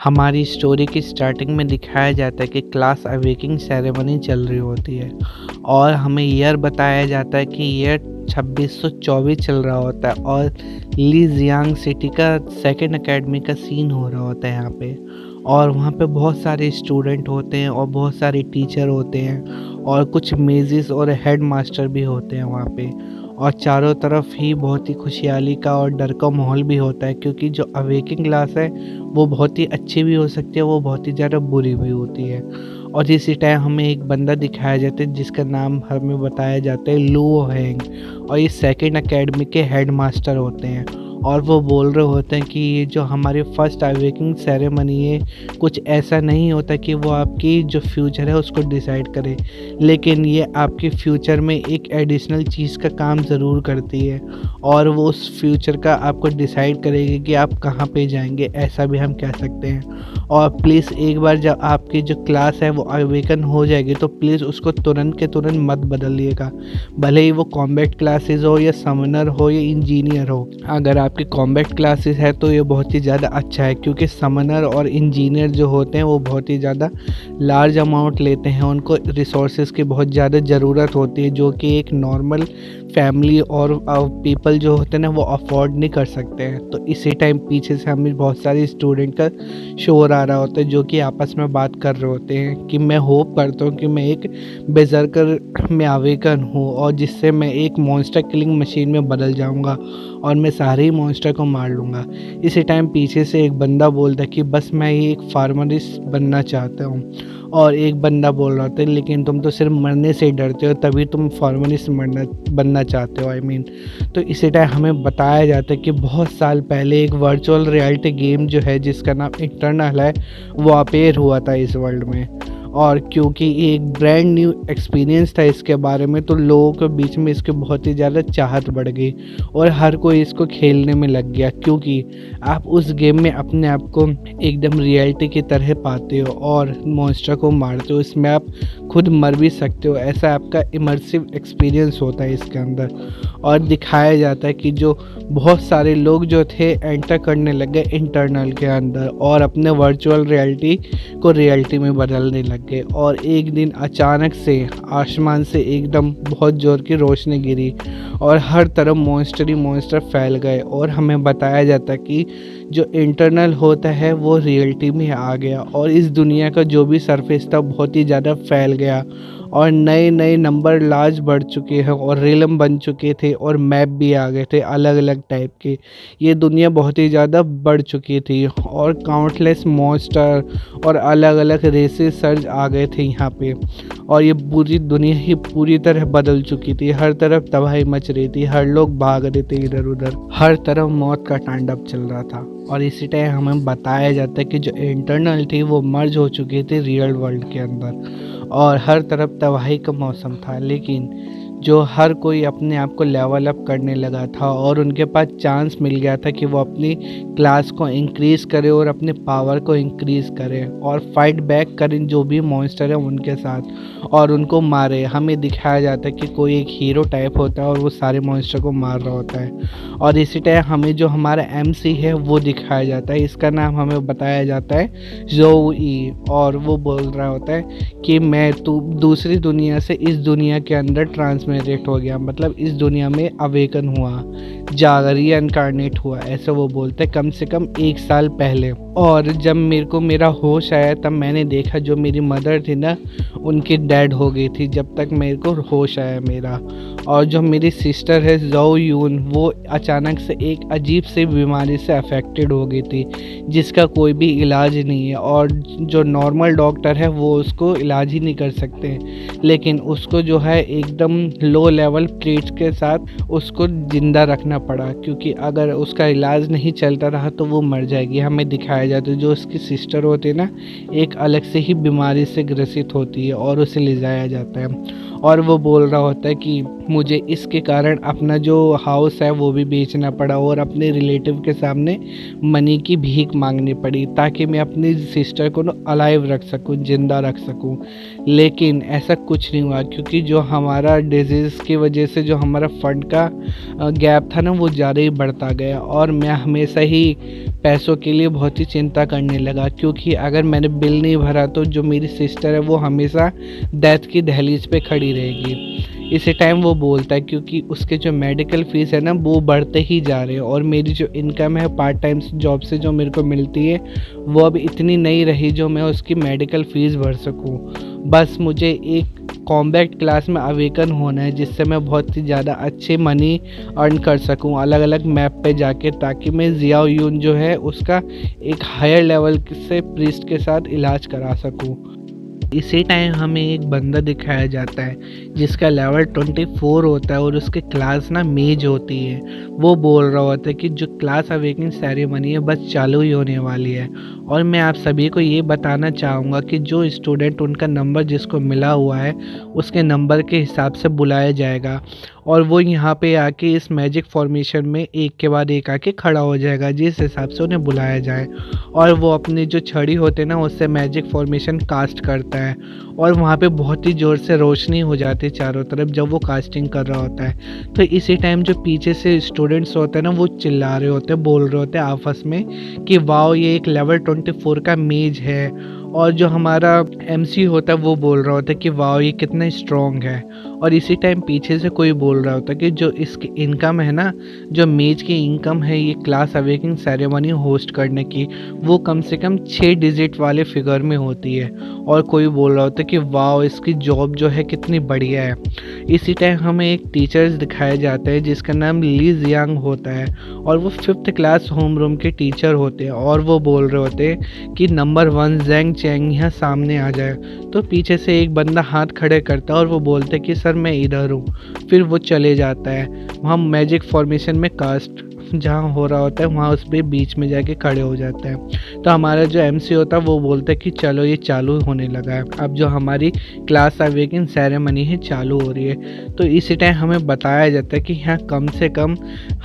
हमारी स्टोरी की स्टार्टिंग में दिखाया जाता है कि क्लास अवेकिंग सेरेमनी चल रही होती है और हमें ईयर बताया जाता है कि ईयर 2624 चल रहा होता है और ली जियांग सिटी का सेकंड एकेडमी का सीन हो रहा होता है यहाँ पे। और वहाँ पे बहुत सारे स्टूडेंट होते हैं और बहुत सारे टीचर होते हैं और कुछ मेजिस और हेड मास्टर भी होते हैं वहाँ पे। और चारों तरफ ही बहुत ही खुशहाली का और डर का माहौल भी होता है, क्योंकि जो अवेकिंग क्लास है वो बहुत ही अच्छी भी हो सकती है, वो बहुत ही ज़्यादा बुरी भी होती है। और इसी टाइम हमें एक बंदा दिखाया जाता है जिसका नाम हमें बताया जाता है लू हैंग, और ये सेकंड एकेडमी के हेड मास्टर होते हैं। और वो बोल रहे होते हैं कि ये जो हमारी फर्स्ट अवेकिंग सेरेमनी है, कुछ ऐसा नहीं होता कि वो आपकी जो फ्यूचर है उसको डिसाइड करे, लेकिन ये आपके फ्यूचर में एक एडिशनल चीज़ का काम ज़रूर करती है और वो उस फ्यूचर का आपको डिसाइड करेगी कि आप कहाँ पे जाएंगे, ऐसा भी हम कह सकते हैं। और प्लीज़ एक बार जब आपकी जो क्लास है वो अवेकन हो जाएगी तो प्लीज़ उसको तुरंत के तुरंत मत बदलिएगा, भले ही वो कॉम्बैट क्लासेस हो या समनर हो या इंजीनियर हो। अगर आपकी कॉम्बैट क्लासेस है तो ये बहुत ही ज़्यादा अच्छा है, क्योंकि समनर और इंजीनियर जो होते हैं वो बहुत ही ज़्यादा लार्ज अमाउंट लेते हैं, उनको रिसोर्सेज की बहुत ज़्यादा ज़रूरत होती है जो कि एक नॉर्मल फैमिली और पीपल जो होते हैं ना वो अफोर्ड नहीं कर सकते हैं। तो इसी टाइम पीछे से हमें बहुत सारे स्टूडेंट का शोर आ रहा होता है जो कि आपस में बात कर रहे होते हैं कि मैं होप करता हूँ कि मैं एक बेजर्कर में अवेकन हूँ और जिससे मैं एक मॉन्स्टर किलिंग मशीन में बदल जाऊँगा और मैं सारे ही मॉन्स्टर को मार लूँगा। इसी टाइम पीछे से एक बंदा बोलता है कि बस मैं ये एक फार्मरिस्ट बनना चाहता हूँ। और एक बंदा बोल रहा था लेकिन तुम तो सिर्फ मरने से ही डरते हो, तभी तुम फार्मरिस्ट बनना चाहते हो, आई मीन। तो इसी टाइम हमें बताया जाता है कि बहुत साल पहले एक वर्चुअल रियलिटी गेम जो है जिसका नाम इटर्नल है वो अपेयर हुआ था इस वर्ल्ड में। और क्योंकि ये एक ब्रांड न्यू एक्सपीरियंस था इसके बारे में, तो लोगों के बीच में इसके बहुत ही ज़्यादा चाहत बढ़ गई और हर कोई इसको खेलने में लग गया, क्योंकि आप उस गेम में अपने आप को एकदम रियलिटी की तरह पाते हो और मॉन्स्टर को मारते हो। इसमें आप खुद मर भी सकते हो, ऐसा आपका इमर्सिव एक्सपीरियंस होता है इसके अंदर। और दिखाया जाता है कि जो बहुत सारे लोग जो थे एंटर करने लग गए इंटरनल के अंदर और अपने वर्चुअल रियलिटी को रियलिटी में बदलने लग गए। और एक दिन अचानक से आसमान से एकदम बहुत ज़ोर की रोशनी गिरी और हर तरफ मॉन्स्टर ही मॉन्स्टर फैल गए और हमें बताया जाता है कि जो इंटरनल होता है वो रियलिटी में आ गया और इस दुनिया का जो भी सरफेस था बहुत ही ज़्यादा फैल गया और नए नए नंबर लार्ज बढ़ चुके हैं और रिलम बन चुके थे और मैप भी आ गए थे अलग अलग टाइप के। ये दुनिया बहुत ही ज़्यादा बढ़ चुकी थी और काउंटलेस मॉन्स्टर और अलग अलग रेसेस सर्ज आ गए थे यहाँ पे। और ये पूरी दुनिया ही पूरी तरह बदल चुकी थी, हर तरफ तबाही मच रही थी, हर लोग भाग रहे थे इधर उधर, हर तरफ मौत का तांडव चल रहा था। और इसी टाइम हमें बताया जाता है कि जो इंटरनल थी वो मर्ज हो चुकी थी रियल वर्ल्ड के अंदर और हर तरफ तबाही का मौसम था। लेकिन जो हर कोई अपने आप को लेवल अप करने लगा था और उनके पास चांस मिल गया था कि वो अपनी क्लास को इंक्रीज़ करे और अपने पावर को इंक्रीज़ करे और फाइट बैक करें जो भी मॉन्स्टर है उनके साथ और उनको मारे। हमें दिखाया जाता है कि कोई एक हीरो टाइप होता है और वो सारे मॉन्स्टर को मार रहा होता है। और इसी टाइम हमें जो हमारा MC है वो दिखाया जाता है, इसका नाम हमें बताया जाता है जोई, और वो बोल रहा होता है कि मैं दूसरी दुनिया से इस दुनिया के अंदर ट्रांसमिग्रेट हो गया, मतलब इस दुनिया में अवेकन हुआ, जागरी इनकारनेट हुआ, ऐसा वो बोलते हैं कम से कम 1 साल पहले। और जब मेरे को मेरा होश आया तब मैंने देखा जो मेरी मदर थी ना उनकी डेड हो गई थी जब तक मेरे को होश आया मेरा। और जो मेरी सिस्टर है जो यून वो अचानक से एक अजीब सी बीमारी से अफेक्टेड हो गई थी जिसका कोई भी इलाज नहीं है और जो नॉर्मल डॉक्टर है वो उसको इलाज ही नहीं कर सकते, लेकिन उसको जो है एकदम लो लेवल प्लेट्स के साथ उसको ज़िंदा रखना पड़ा, क्योंकि अगर उसका इलाज नहीं चलता रहा तो वो मर जाएगी। हमें दिखाया जाता है जो उसकी सिस्टर होती है ना एक अलग से ही बीमारी से ग्रसित होती है और उसे ले जाया जाता है और वो बोल रहा होता है कि मुझे इसके कारण अपना जो हाउस है वो भी बेचना पड़ा और अपने रिलेटिव के सामने मनी की भीख मांगनी पड़ी ताकि मैं अपनी सिस्टर को ना अलाइव रख सकूं, जिंदा रख सकूं। लेकिन ऐसा कुछ नहीं हुआ, क्योंकि जो हमारा डिजीज़ की वजह से जो हमारा फंड का गैप था ना वो ज़्यादा ही बढ़ता गया और मैं हमेशा ही पैसों के लिए बहुत ही चिंता करने लगा, क्योंकि अगर मैंने बिल नहीं भरा तो जो मेरी सिस्टर है वो हमेशा डेथ की दहलीज पे खड़ी रहेगी। इसी टाइम वो बोलता है, क्योंकि उसके जो मेडिकल फ़ीस है ना वो बढ़ते ही जा रहे हैं, और मेरी जो इनकम है पार्ट टाइम जॉब से जो मेरे को मिलती है वो अब इतनी नहीं रही जो मैं उसकी मेडिकल फ़ीस भर सकूं। बस मुझे एक कॉम्बैट क्लास में अवेकन होना है, जिससे मैं बहुत ही ज़्यादा अच्छे मनी अर्न कर सकूं अलग अलग मैप पे जाके, ताकि मैं ज़ियाओ यून जो है उसका एक हायर लेवल से प्रीस्ट के साथ इलाज करा सकूं। इसी टाइम हमें एक बंदा दिखाया जाता है जिसका लेवल 24 होता है और उसके क्लास ना मेज होती है। वो बोल रहा होता है कि जो क्लास अवेकनिंग सेरेमनी है बस चालू ही होने वाली है, और मैं आप सभी को ये बताना चाहूँगा कि जो स्टूडेंट उनका नंबर जिसको मिला हुआ है उसके नंबर के हिसाब से बुलाया जाएगा, और वो यहाँ पे आके इस मैजिक फॉर्मेशन में एक के बाद एक आके खड़ा हो जाएगा जिस हिसाब से उन्हें बुलाया जाए, और वो अपनी जो छड़ी होते हैं ना उससे मैजिक फॉर्मेशन कास्ट करता है, और वहाँ पे बहुत ही ज़ोर से रोशनी हो जाती है चारों तरफ जब वो कास्टिंग कर रहा होता है। तो इसी टाइम जो पीछे से स्टूडेंट्स होते हैं ना वो चिल्ला रहे होते हैं, बोल रहे होते हैं आपस में कि वाओ ये एक लेवल 24 का मेज है, और जो हमारा एमसी होता है वो बोल रहा होता है कि वाओ ये कितना स्ट्रॉन्ग है। और इसी टाइम पीछे से कोई बोल रहा होता है कि जो इसकी इनकम है ना, जो मेज की इनकम है ये क्लास अवेकिंग सेरेमनी होस्ट करने की, वो कम से कम 6 डिजिट वाले फिगर में होती है। और कोई बोल रहा होता है कि वाओ इसकी जॉब जो है कितनी बढ़िया है। इसी टाइम हमें एक टीचर्स दिखाया जाता है जिसका नाम ली जियांग होता है, और वो 5th क्लास होम रूम के टीचर होते हैं, और वो बोल रहे होते हैं कि नंबर 1 जैंग चैंग यहाँ सामने आ जाए। तो पीछे से एक बंदा हाथ खड़े करता है और वो बोलते है कि सर मैं इधर हूँ। फिर वो चले जाता है वहाँ मैजिक फॉर्मेशन में कास्ट जहाँ हो रहा होता है वहाँ उस पर बीच में जाके खड़े हो जाता है। तो हमारा जो एमसी होता है वो बोलता है कि चलो ये चालू होने लगा है, अब जो हमारी क्लास अवेकिंग सेरेमनी है चालू हो रही है। तो इसी टाइम हमें बताया जाता है कि यहाँ कम से कम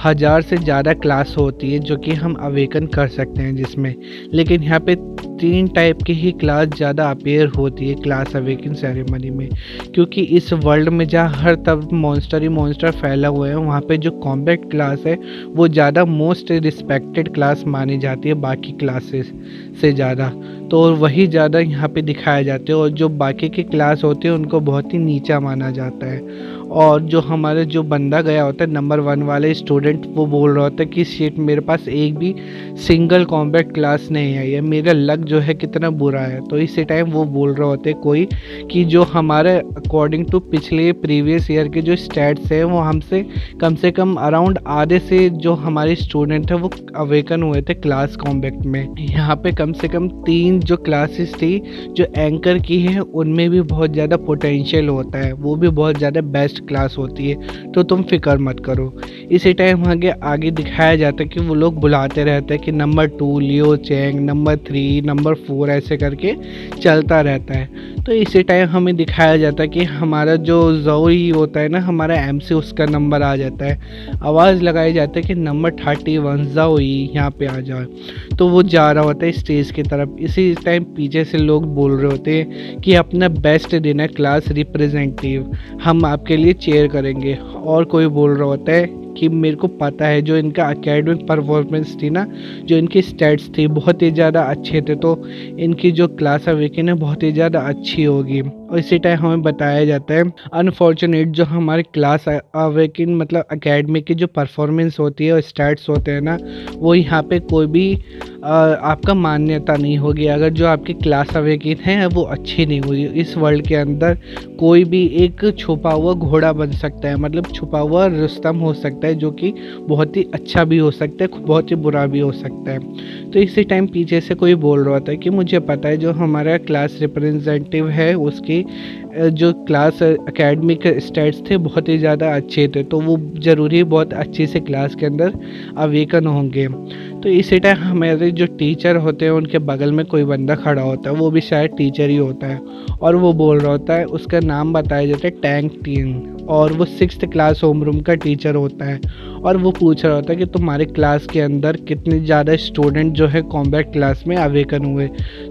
1000 से ज़्यादा क्लास होती है जो कि हम अवेकन कर सकते हैं जिसमें, लेकिन यहाँ पे 3 टाइप की ही क्लास ज़्यादा अपेयर होती है क्लास अवेकिंग सेरेमनी में, क्योंकि इस वर्ल्ड में जहाँ हर तरफ मॉन्स्टर ही मॉन्स्टर फैला हुआ है वहाँ पे जो कॉम्बैट क्लास है वो ज़्यादा मोस्ट रिस्पेक्टेड क्लास मानी जाती है बाकी क्लासेस से ज़्यादा। तो वही ज़्यादा यहाँ पे दिखाया जाते हैं, और जो बाकी की क्लास होती है उनको बहुत ही नीचा माना जाता है। और जो हमारे जो बंदा गया होता है नंबर 1 वाले स्टूडेंट, वो बोल रहा होता है कि शिट मेरे पास एक भी सिंगल कॉम्बैट क्लास नहीं आई है, मेरा लक जो है कितना बुरा है। तो इसी टाइम वो बोल रहे होते कोई कि जो हमारे अकॉर्डिंग टू पिछले प्रीवियस ईयर के जो स्टैट्स हैं वो हमसे कम से कम अराउंड आधे से जो हमारे स्टूडेंट है वो अवेकन हुए थे क्लास कॉम्बैट में। यहाँ पे कम से कम 3 जो क्लासेस थी जो एंकर की है उनमें भी बहुत ज़्यादा पोटेंशियल होता है, वो भी बहुत ज़्यादा बेस्ट क्लास होती है, तो तुम फिक्र मत करो। इसी टाइम आगे दिखाया जाता है कि वो लोग बुलाते रहते हैं कि नंबर 2 लियो चैंग, नंबर 3, नंबर 4 ऐसे करके चलता रहता है। तो इसी टाइम हमें दिखाया जाता है कि हमारा जो जोई होता है ना हमारा एमसी, उसका नंबर आ जाता है, आवाज़ लगाई जाती है कि नंबर 31 जोई यहाँ पे आ जाओ। तो वो जा रहा होता है स्टेज की तरफ। इसी टाइम पीछे से लोग बोल रहे होते हैं कि अपना बेस्ट देना क्लास रिप्रेजेंटेटिव, हम आपके लिए चेयर करेंगे। और कोई बोल रहा होता है कि मेरे को पता है जो इनका एकेडमिक परफॉर्मेंस थी ना, जो इनकी स्टैट्स थी बहुत ही ज़्यादा अच्छे थे, तो इनकी जो क्लास अवेकन है बहुत ही ज़्यादा अच्छी होगी। और इसी टाइम हमें बताया जाता है अनफॉर्चुनेट जो हमारी क्लास अवेकन मतलब एकेडमिक की जो परफॉर्मेंस होती है और स्टैट्स होते हैं ना, वो यहाँ पे कोई भी आपका मान्यता नहीं होगी अगर जो आपकी क्लास अवेकन है वो अच्छी नहीं हुई। इस वर्ल्ड के अंदर कोई भी एक छुपा हुआ घोड़ा बन सकता है, मतलब छुपा हुआ रुस्तम हो सकता है, जो कि बहुत ही अच्छा भी हो सकता है बहुत ही बुरा भी हो सकता है। तो इसी टाइम पीछे से कोई बोल रहा था कि मुझे पता है जो हमारा क्लास रिप्रेजेंटेटिव है उसकी जो क्लास एकेडमिक स्टैट्स थे बहुत ही ज़्यादा अच्छे थे, तो वो ज़रूरी बहुत अच्छे से क्लास के अंदर अवेकन होंगे। तो इसी टाइम हमारे जो टीचर होते हैं उनके बगल में कोई बंदा खड़ा होता है, वो भी शायद टीचर ही होता है, और वो बोल रहा होता है, उसका नाम बताया जाता है टैंक टीन, और वो 6th क्लास होमरूम का टीचर होता है। और वो पूछ रहा होता है कि तुम्हारे क्लास के अंदर कितने ज़्यादा स्टूडेंट जो है कॉम्बैट क्लास में अवेकन हुए।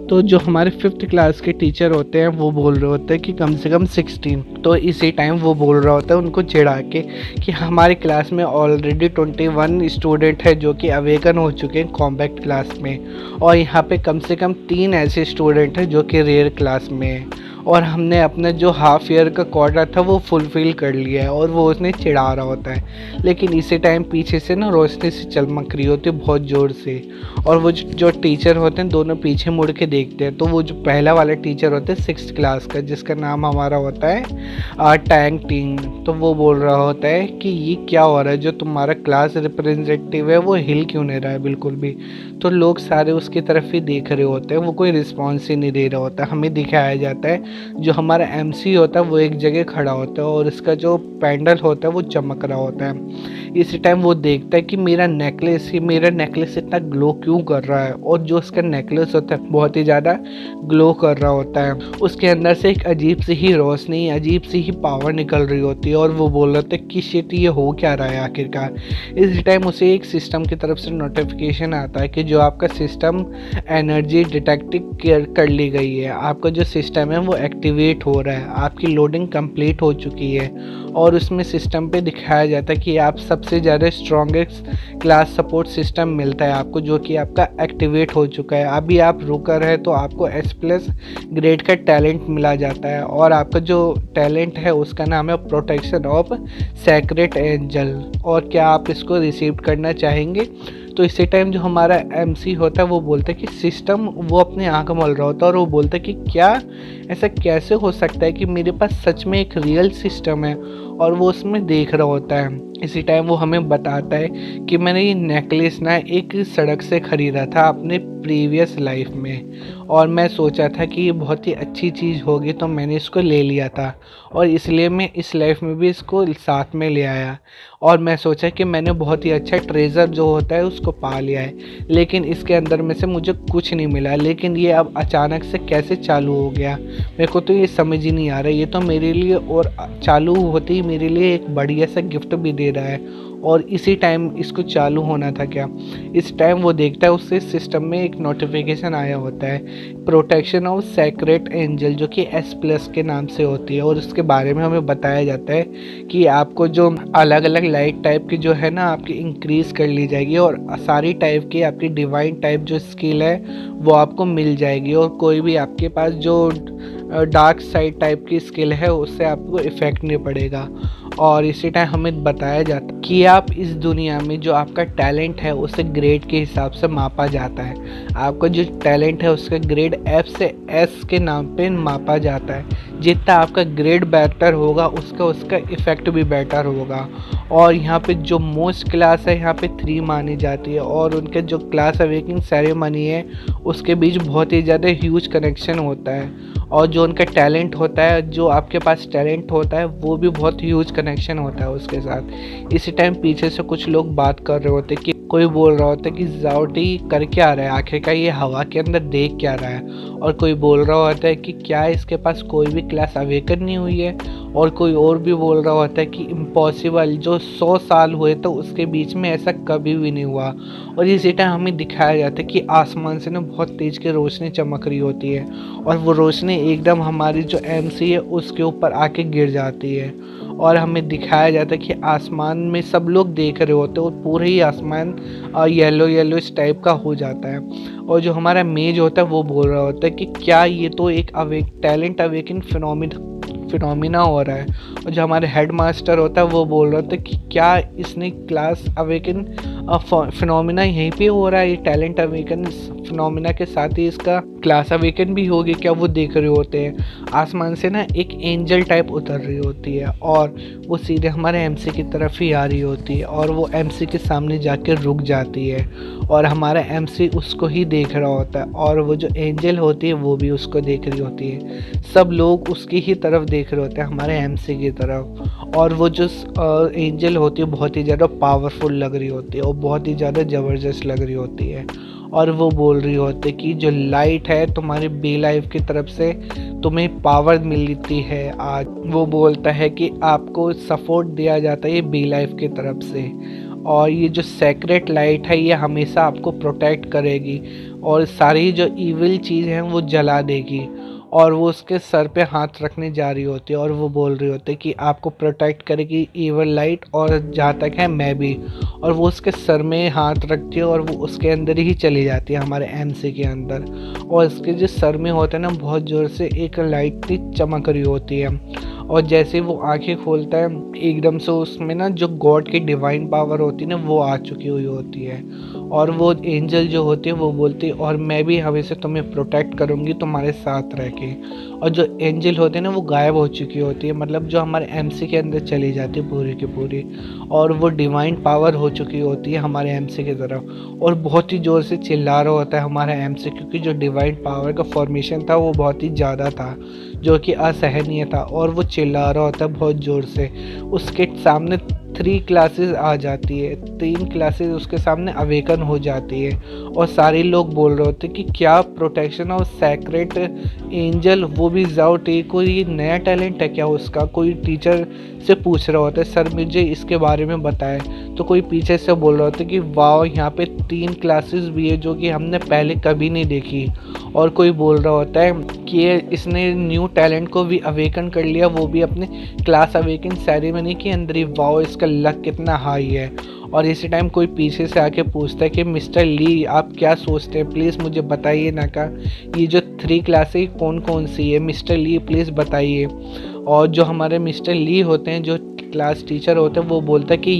तो जो हमारे 5th क्लास के टीचर होते हैं वो बोल रहे होते हैं कि कम से कम 16। तो इसी टाइम वो बोल रहा होता है उनको चिढ़ा के कि हमारी क्लास में ऑलरेडी 21 स्टूडेंट है जो कि अवेकन हो चुके हैं कॉम्बैक्ट क्लास में, और यहाँ पे कम से कम 3 ऐसे स्टूडेंट हैं जो कि रेयर क्लास में हैं, और हमने अपना जो हाफ ईयर का क्वार्टर था वो फुलफ़िल कर लिया है। और वो उसने चिढ़ा रहा होता है, लेकिन इसी टाइम पीछे से ना रोशनी से चमक रही होती है बहुत ज़ोर से, और वो जो टीचर होते हैं दोनों पीछे मुड़ के देखते हैं। तो वो जो पहला वाला टीचर होता है 6th क्लास का, जिसका नाम हमारा होता है टैंग टिंग, तो वो बोल रहा होता है कि ये क्या हो रहा है, जो तुम्हारा क्लास रिप्रेजेंटेटिव है वो हिल क्यों नहीं रहा है बिल्कुल भी। तो लोग सारे उसकी तरफ ही देख रहे होते हैं, वो कोई रिस्पॉन्स ही नहीं दे रहा होता। हमें दिखाया जाता है जो हमारा एमसी होता है वो एक जगह खड़ा होता है और इसका जो पैंडल होता है वो चमक रहा होता है। इसी टाइम वो देखता है कि मेरा नेकलेस इतना ग्लो क्यों कर रहा है, और जो उसका नेकलेस होता है बहुत ही ज़्यादा ग्लो कर रहा होता है। उसके अंदर से एक अजीब सी ही रोशनी, अजीब सी ही पावर निकल रही होती है, और वो बोल रहे थे कि शिट ये हो क्या रहा है आखिरकार। इसी टाइम उसे एक सिस्टम की तरफ से नोटिफिकेशन आता है कि जो आपका सिस्टम एनर्जी डिटेक्ट कर ली गई है, आपका जो सिस्टम है वो एक्टिवेट हो रहा है, आपकी लोडिंग कंप्लीट हो चुकी है। और उसमें सिस्टम पे दिखाया जाता है कि आप सबसे ज़्यादा स्ट्रॉन्गेस्ट क्लास सपोर्ट सिस्टम मिलता है आपको, जो कि आपका एक्टिवेट हो चुका है। अभी आप रुकर है तो आपको S+ ग्रेड का टैलेंट मिला जाता है, और आपका जो टैलेंट है उसका नाम है प्रोटेक्शन ऑफ सैक्रेड एंजल। और क्या आप इसको रिसीव करना चाहेंगे? तो इसी टाइम जो हमारा MC होता है वो बोलता है कि सिस्टम, वो अपनी आँख मल रहा होता है और वो बोलता है कि क्या ऐसा कैसे हो सकता है कि मेरे पास सच में एक रियल सिस्टम है, और वो उसमें देख रहा होता है। इसी टाइम वो हमें बताता है कि मैंने ये नेकलेस ना एक सड़क से ख़रीदा था अपने प्रीवियस लाइफ में, और मैं सोचा था कि ये बहुत ही अच्छी चीज़ होगी तो मैंने इसको ले लिया था, और इसलिए मैं इस लाइफ में भी इसको साथ में ले आया, और मैं सोचा कि मैंने बहुत ही अच्छा ट्रेज़र जो होता है उसको पा लिया है, लेकिन इसके अंदर में से मुझे कुछ नहीं मिला। लेकिन ये अब अचानक से कैसे चालू हो गया, मेरे को तो ये समझ ही नहीं आ रहा। ये तो मेरे लिए, और चालू होते ही मेरे लिए एक बढ़िया सा गिफ्ट भी दे रहा है, और इसी टाइम इसको चालू होना था क्या। इस टाइम वो देखता है उससे सिस्टम में एक नोटिफिकेशन आया होता है प्रोटेक्शन ऑफ सैक्रेड एंजल, जो कि S+ के नाम से होती है, और उसके बारे में हमें बताया जाता है कि आपको जो अलग अलग लाइट टाइप की जो है ना आपकी इंक्रीज़ कर ली जाएगी, और सारी टाइप की आपकी डिवाइन टाइप जो स्किल है वो आपको मिल जाएगी, और कोई भी आपके पास जो डार्क साइड टाइप की स्किल है उससे आपको इफ़ेक्ट नहीं पड़ेगा। और इसी टाइम हमें बताया जाता है कि आप इस दुनिया में जो आपका टैलेंट है उसे ग्रेड के हिसाब से मापा जाता है। आपका जो टैलेंट है उसका ग्रेड F से S के नाम पे मापा जाता है। जितना आपका ग्रेड बेटर होगा उसका इफ़ेक्ट भी बेटर होगा। और यहाँ पे जो मोस्ट क्लास है यहाँ पे 3 मानी जाती है, और उनके जो क्लास अवेकिंग सेरेमनी है उसके बीच बहुत ही ज़्यादा ह्यूज कनेक्शन होता है, और जो उनका टैलेंट होता है, जो आपके पास टैलेंट होता है वो भी बहुत ह्यूज कनेक्शन होता है उसके साथ। इसी टाइम पीछे से कुछ लोग बात कर रहे होते कि कोई बोल रहा होता है कि जाओटी कर क्या रहा है, आखिरकार ये हवा के अंदर देख क्या रहा है, और कोई बोल रहा होता है कि क्या इसके पास कोई भी क्लास अवेकन नहीं हुई है, और कोई और भी बोल रहा होता है कि इम्पॉसिबल, जो 100 साल हुए तो उसके बीच में ऐसा कभी भी नहीं हुआ। और इसी टाइम हमें दिखाया जाता है कि आसमान से ना बहुत तेज की रोशनी चमक रही होती है, और वो रोशनी एकदम हमारी जो MC है उसके ऊपर आके गिर जाती है, और हमें दिखाया जाता है कि आसमान में सब लोग देख रहे होते हैं, और पूरे ही आसमान येलो इस टाइप का हो जाता है। और जो हमारा मेज होता है वो बोल रहा होता है कि क्या ये तो एक टैलेंट अवेकिंग फिनोमिना हो रहा है, और जो हमारे हेड मास्टर होता है वो बोल रहा था कि क्या इसने क्लास अवेकन फिनोमिना यहीं पे हो रहा है, ये टैलेंट अवेकन फिनोमिना के साथ ही इसका क्लास अवेकन भी होगी क्या। वो देख रहे होते हैं आसमान से ना एक एंजल टाइप उतर रही होती है, और वो सीधे हमारे MC की तरफ ही आ रही होती है, और वो MC के सामने जाकर रुक जाती है, और हमारा MC उसको ही देख रहा होता है, और वो जो एंजल होती है वो भी उसको देख रही होती है। सब लोग उसकी ही तरफ देख रहे होते हैं, हमारे MC की तरफ। और वो जो एंजल होती है बहुत ही ज़्यादा पावरफुल लग रही होती है, और बहुत ही ज़्यादा ज़बरदस्त लग रही होती है, और वो बोल रही होती है कि जो लाइट है तुम्हारी बी लाइफ की तरफ से तुम्हें पावर मिलती है आज। वो बोलता है कि आपको सपोर्ट दिया जाता है ये बी लाइफ की तरफ से, और ये जो सेक्रेट लाइट है ये हमेशा आपको प्रोटेक्ट करेगी, और सारी जो इविल चीज़ हैं वो जला देगी। और वो उसके सर पे हाथ रखने जा रही होती है और वो बोल रही होती है कि आपको प्रोटेक्ट करेगी इविल लाइट, और जहाँ तक है मैं भी। और वो उसके सर में हाथ रखती है और वो उसके अंदर ही चली जाती है, हमारे एमसी के अंदर। और इसके जो सर में होता है ना, बहुत ज़ोर से एक लाइट की चमक रही होती है, और जैसे वो आंखें खोलता है एकदम से उसमें ना जो गॉड की डिवाइन पावर होती है ना, वो आ चुकी हुई होती है। और वो एंजल जो होती है वो बोलती है और मैं भी हमेशा तुम्हें प्रोटेक्ट करूँगी तुम्हारे साथ रह के। और जो एंजल होते हैं ना वो गायब हो चुकी होती है, मतलब जो हमारे एमसी के अंदर चली जाती है पूरी की पूरी, और वो डिवाइन पावर हो चुकी होती है हमारे एमसी की तरफ। और बहुत ही ज़ोर से चिल्ला रहा होता है हमारा एमसी, क्योंकि जो डिवाइन पावर का फॉर्मेशन था वो बहुत ही ज़्यादा था, जो कि असहनीय था, और वो चिल्ला रहा होता है बहुत ज़ोर से। उसके सामने 3 क्लासेस आ जाती है, 3 क्लासेस उसके सामने अवेकन हो जाती है, और सारे लोग बोल रहे होते कि क्या प्रोटेक्शन ऑफ सैक्रेड एंजल, वो भी जाओटे, कोई नया टैलेंट है क्या उसका। कोई टीचर से पूछ रहा होता है सर मुझे इसके बारे में बताएं, तो कोई पीछे से बोल रहा होता है कि वाह यहाँ पे 3 क्लासेस भी है जो कि हमने पहले कभी नहीं देखी। और कोई बोल रहा होता है कि इसने न्यू टैलेंट को भी अवेकन कर लिया, वो भी अपने क्लास अवेकन सेरेमनी के अंदर ही। वाओ इसका लक कितना हाई है। और इसी टाइम कोई पीछे से आके पूछता है कि मिस्टर ली आप क्या सोचते हैं, प्लीज़ मुझे बताइए ना। का ये जो 3 क्लासेस कौन कौन सी है मिस्टर ली, प्लीज़ बताइए। और जो हमारे मिस्टर ली होते हैं, जो क्लास टीचर होते हैं, वो बोलता है कि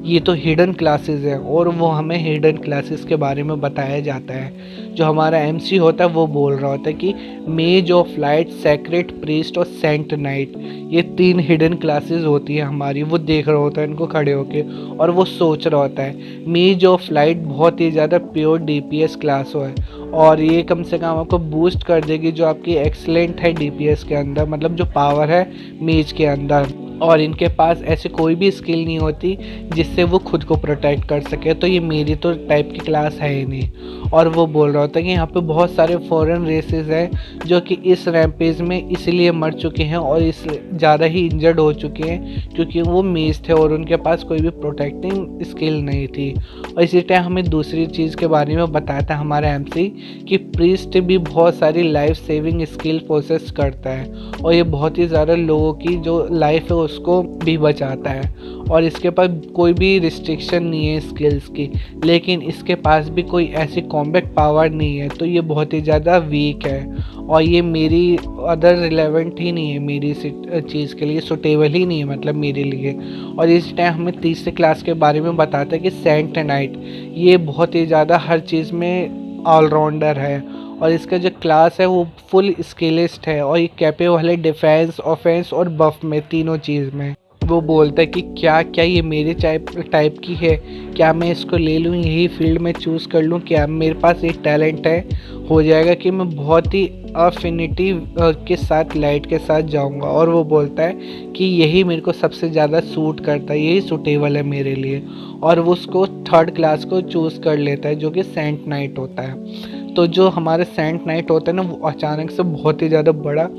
ये तो हिडन क्लासेस है, और वो हमें हिडन क्लासेस के बारे में बताया जाता है। जो हमारा एमसी होता है वो बोल रहा होता है कि मेज ऑफ लाइट, सेक्रेट प्रीस्ट और सेंट नाइट, ये 3 हिडन क्लासेस होती है हमारी। वो देख रहा होता है इनको खड़े होके, और वो सोच रहा होता है मेज ऑफ लाइट बहुत ही ज़्यादा प्योर डीपीएस क्लास हो है, और ये कम से कम आपको बूस्ट कर देगी जो आपकी एक्सलेंट है डीपीएस के अंदर, मतलब जो पावर है मेज के अंदर। और इनके पास ऐसी कोई भी स्किल नहीं होती जिससे वो खुद को प्रोटेक्ट कर सके, तो ये मेरी तो टाइप की क्लास है ही नहीं। और वो बोल रहा होता है कि यहाँ पे बहुत सारे फॉरेन रेसेस हैं जो कि इस रैम्पेज में इसलिए मर चुके हैं और इस ज़्यादा ही इंजर्ड हो चुके हैं क्योंकि वो मेज थे और उनके पास कोई भी प्रोटेक्टिंग स्किल नहीं थी। और इसी टाइम हमें दूसरी चीज़ के बारे में बताया था हमारा एमसी कि प्रीस्ट भी बहुत सारी लाइफ सेविंग स्किल प्रोसेस करता है, और ये बहुत ही ज़्यादा लोगों की जो लाइफ है उसको भी बचाता है। और इसके पास कोई भी रिस्ट्रिक्शन नहीं है स्किल्स की, लेकिन इसके पास भी कोई ऐसी कॉम्बैट पावर नहीं है, तो ये बहुत ही ज़्यादा वीक है। और ये मेरी अदर रिलेवेंट ही नहीं है, मेरी चीज़ के लिए सुटेबल ही नहीं है, मतलब मेरे लिए। और इस टाइम हमें तीसरे क्लास के बारे में बताता है कि सेंट नाइट, ये बहुत ही ज़्यादा हर चीज़ में ऑलराउंडर है, और इसका जो क्लास है वो फुल स्किलिस्ट है, और ये कैपेबल है डिफेंस, ऑफेंस और बफ में, तीनों चीज़ में। वो बोलता है कि क्या क्या ये मेरे टाइप की है, क्या मैं इसको ले लूँ, यही फील्ड में चूज़ कर लूँ, क्या मेरे पास एक टैलेंट है, हो जाएगा कि मैं बहुत ही अफिनिटी के साथ लाइट के साथ जाऊंगा। और वो बोलता है कि यही मेरे को सबसे ज़्यादा सूट करता है, यही सूटेबल है मेरे लिए। और वो उसको 3rd क्लास को चूज़ कर लेता है जो कि सेंट नाइट होता है। तो जो हमारे सेंट नाइट होता है ना, वो अचानक से बहुत ही ज़्यादा बड़ा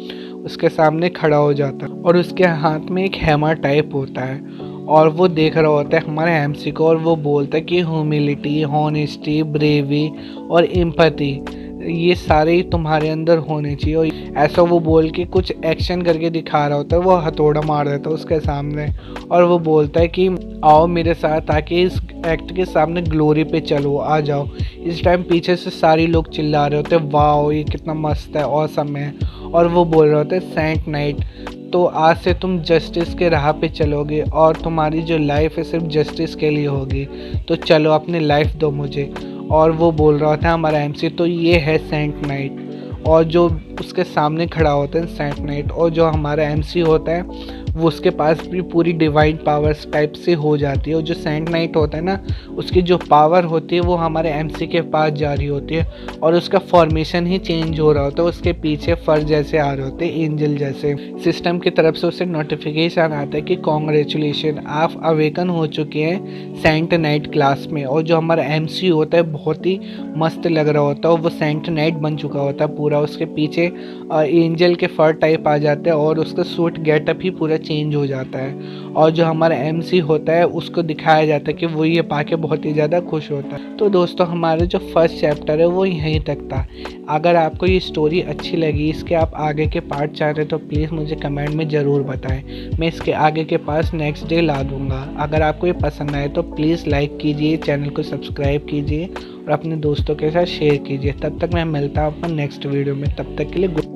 उसके सामने खड़ा हो जाता है, और उसके हाथ में एक हैमर टाइप होता है, और वो देख रहा होता है हमारे एमसी को, और वो बोलता है कि ह्यूमिलिटी, हॉनेस्टी, ब्रेवी और एम्पैथी, ये सारे ही तुम्हारे अंदर होने चाहिए। और ऐसा वो बोल के कुछ एक्शन करके दिखा रहा होता है, वो हथौड़ा मार देता है उसके सामने, और वो बोलता है कि आओ मेरे साथ आके इस एक्ट के सामने ग्लोरी पे चलो, आ जाओ। इस टाइम पीछे से सारे लोग चिल्ला रहे होते हैं वाओ ये कितना मस्त है, ऑसम है। और वो बोल रहे होते हैं सेंट नाइट, तो आज से तुम जस्टिस के राह पे चलोगे और तुम्हारी जो लाइफ है सिर्फ जस्टिस के लिए होगी, तो चलो अपनी लाइफ दो मुझे। और वो बोल रहा था हमारा एमसी, तो ये है सेंट नाइट, और जो उसके सामने खड़ा होता है सेंट नाइट, और जो हमारा एमसी होता है वो उसके पास भी पूरी डिवाइन पावर्स टाइप से हो जाती है। और जो सेंट नाइट होता है ना, उसकी जो पावर होती है वो हमारे एमसी के पास जा रही होती है, और उसका फॉर्मेशन ही चेंज हो रहा होता है, उसके पीछे फर जैसे आ रहे होते हैं, एंजल जैसे। सिस्टम की तरफ से उसे नोटिफिकेशन आता है कि कॉन्ग्रेचुलेशन, आप अवेकन हो चुके हैं सेंट नाइट क्लास में। और जो हमारा एमसी होता है बहुत ही मस्त लग रहा होता है, वो सेंट नाइट बन चुका होता है पूरा, उसके पीछे एंजल के फर टाइप आ जाते हैं, और उसका सूट गेटअप ही पूरा चेंज हो जाता है और जो हमारा MC होता है उसको दिखाया जाता है कि वो ये पाके बहुत ही ज़्यादा खुश होता है। तो दोस्तों हमारा जो फर्स्ट चैप्टर है वो यहीं तक था। अगर आपको ये स्टोरी अच्छी लगी, इसके आप आगे के पार्ट चाह रहे तो प्लीज़ मुझे कमेंट में ज़रूर बताएं, मैं इसके आगे के पार्ट्स नेक्स्ट डे ला दूँगा। अगर आपको ये पसंद आए तो प्लीज़ लाइक कीजिए, चैनल को सब्सक्राइब कीजिए और अपने दोस्तों के साथ शेयर कीजिए। तब तक मैं मिलता हूँ आपको नेक्स्ट वीडियो में, तब तक के लिए गुड।